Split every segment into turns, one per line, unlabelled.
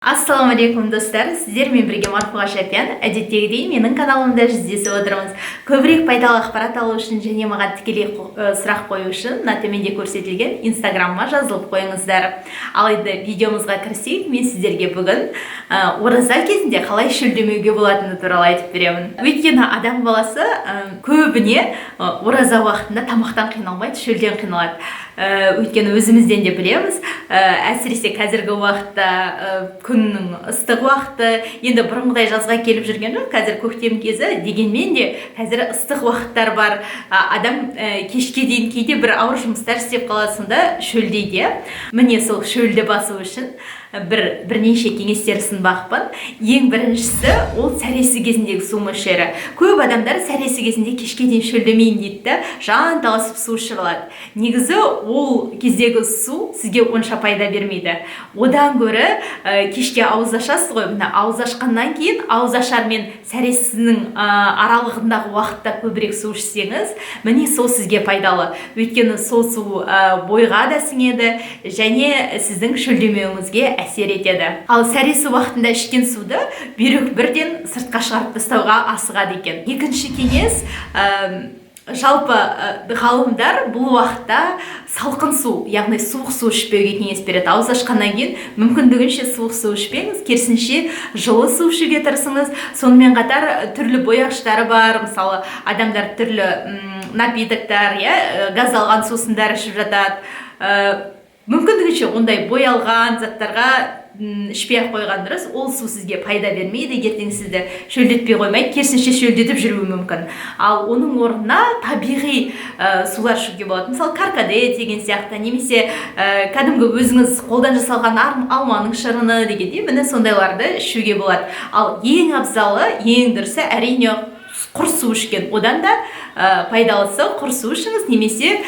Ассаламу алейкум достар, сіздермен бірге Марфуға Шапян. Әдеттегідей менің каналымда жүздесіп отырмыз. Көбірек пайдалы ақпарат алу үшін және маған тікелей сұрақ қою үшін мына төменде көрсетілген инстаграмыма жазылып қойыңыздар. Алайда видеомызға кірісейік, мен сіздерге бүгін ораза кезінде қалай шөлдемеуге болатыны туралы айтып беремін. Өйткені адам баласы көбіне ораза уақытында тамақтан қиналмайды, шөлден қиналады. Өйткені өзімізден де білеміз, әсіресе қазіргі уақытта күннің ыстық уақыты, енді бұрынғыдай жазға келіп жүрген жоқ, қазір көктем кезі, дегенмен де қазір ыстық уақыттар бар. Адам кешке дейін кейде бір ауыр жұмыстар істеп қалады, сонда шөлдейді. Міне сол шөлді басу үшін бірнеше кеңестер ұсынбақпын. Ең біріншісі ол сәресі кезіндегі су мөлшері. Көп адамдар сәресі кезінде кешке дейін шөлдемейін дейді, жан таласып су ішіп алады. Негізі ол кездегі су сізге онша пайда бермейді. Одан гөрі кешке ауыз ашасыз ғой, мына ауыз ашқаннан кейін ауыз ашар мен сәресінің аралығындағы уақытта көбірек су ішсеңіз, міне сол сізге пайдалы. Өйткені сол су бойға да сіңеді және сіздің шөлдемеуіңізге әсер етеді. Ал сәресі уақытында ішкен суды бүйрек бірден сыртқа шығарып тастауға асығады екен. Екінші кеңес, жалпы ғалымдар бұл уақытта салқын су, яғни суық су ішпеуге кеңес береді. Ауыз ашқаннан кейін мүмкіндігінше суық су ішпеңіз, керісінше жылы су ішуге тырысыңыз. Сонымен қатар түрлі бояғыштары бар, мысалы адамдар түрлі напитоктар, газдалған сусындар ішіп жатады. Мүмкіндігінше ондай боялған заттарға ішпей қойған дұрыс. Ол су сізге пайда бермейді, ертең сізді шөлдетпей қоймайды, керісінше шөлдетіп жүруі мүмкін. Ал оның орнына табиғи сулар ішуге болады. Мысалы каркаде деген сияқты, немесе кәдімгі өзіңіз қолдан жасалған алманың шырыны дегендей, міне сондайларды ішуге болады. Ал ең абзалы, ең дұрысы әрине құр су ішкен. Одан да пайдалысы құр су ішіңіз, немесе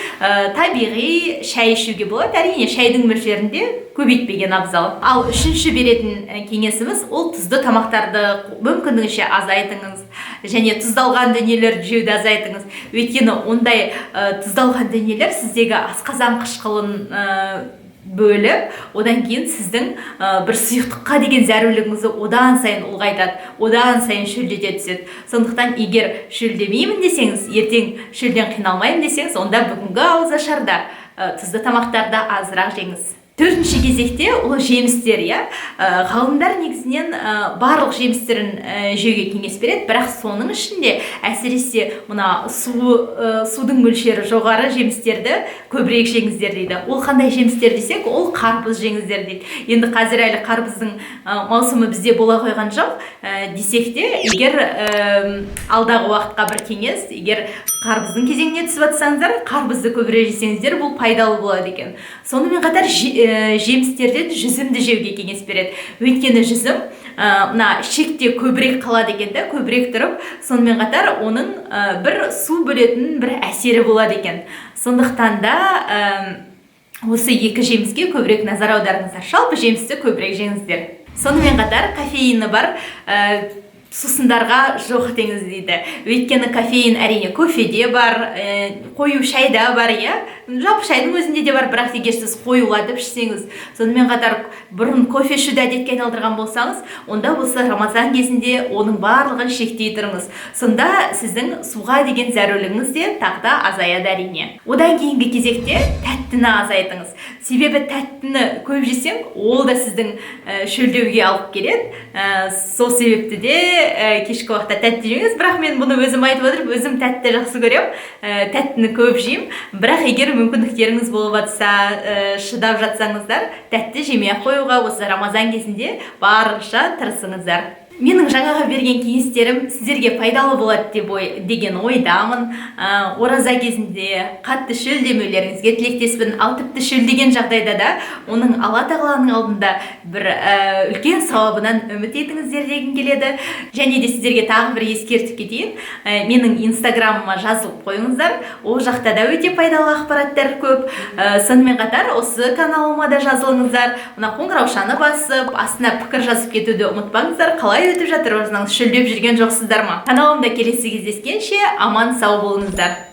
табиғи шай ішуге болады. Әрине шайдың мөлшерінде көбейтпеген абзал. Ал үшінші беретін кеңесіміз ол тұзды тамақтарды мүмкіндігінше азайтыңыз және тұздалған дүниелерді жеуді азайтыңыз. Өйткені ондай тұздалған дүниелер сіздегі асқазан қышқылын бөліп, одан кейін сіздің бір сұйықтыққа деген зәрулігіңізді одан сайын ұлғайтады, одан сайын шөлдете түседі. Сондықтан егер шөлдемеймін десеңіз, ертең шөлден қиналмаймын десеңіз, онда бүгінгі ауыз ашарда тұзды тамақтарды азырақ жеңіз. Төртінші кезекте ол жемістер. Ғалымдар негізінен барлық жемістерін жеуге кеңес береді, бірақ соның ішінде әсіресе мына судың мөлшері жоғары жемістерді көбірек жеңіздер дейді. Ол қандай жемістер десек, ол қарбыз жеңіздер дейді. Енді қазір әлі қарбыздың маусымы бізде бола қойған жоқ десек те, егер алдағы уақытқа бір кеңес, егер қарбыздың кезеңіне түсіп жатсаңыздар, қарбызды көбірек жесеңіздер, бұл пайдалы болады екен. Сонымен қатар жемістерден жүзімді жеуге кеңес береді. Өйткені жүзім мына ішекте көбірек қалады екен, көбірек тұрып, сонымен қатар оның бір су бөлетін бір әсері болады екен. Сондықтан да осы екі жеміске көбірек назар аударыңыздар. Жалпы жемісті көбірек жеңіздер. Сонымен қатар кофеині бар сусындарға жоқ деңіз дейді. Өйткені кофеин әрине кофеде бар, қою шайда бар, жалпы шайдың өзінде де бар, бірақ егер сіз қоюлатып ішсеңіз, сонымен қатар бұрын кофе ішуді әдетке айналдырған болсаңыз, онда осы Рамазан кезінде оның барлығын шектей тұрыңыз. Сонда сіздің суға деген зәрулігіңіз де тағы азаяды әрине. Одан кейінгі кезекте тәттіні азайтыңыз. Себебі тәттіні көп жесең, ол да сіздің шөлдеуге алып келеді. Сол себепті де кешкі уақытта тәтті жеңіз, бірақ мен бұны өзім айтып отырып, өзім тәтті жақсы көрем, тәттіні көп жеймін. Бірақ егер мүмкіндіктеріңіз болып жатса, шыдап жатсаңыздар, тәтті жемей қоюға осы Рамазан кезінде барынша тырысыңыздар. Менің жаңаға берген кеңестерім сіздерге пайдалы болады деген ойдамын. Ораза кезінде қатты шөлдемеулеріңізге тілектеспін. Ал тіпті шөлдеген жағдайда да оның Алла тағаланың алдында бір үлкен сауабынан үміт етіңіздер дегім келеді. Және де сіздерге тағы бір ескертіп кетейін. Менің инстаграмыма жазылып қойыңыздар. Ол жақта да өте пайдалы ақпараттар көп. Сонымен қатар осы каналыма да жазылыңыздар. Мына қоңыраушаны басып, астына пікір жазып кетуді ұмытпаңыздар. Қалай өтіп жатыр, өзіңіз шөлдеп жүрген жоқсыздар ма? Каналымда келесі кездескенше аман сау болыңыздар.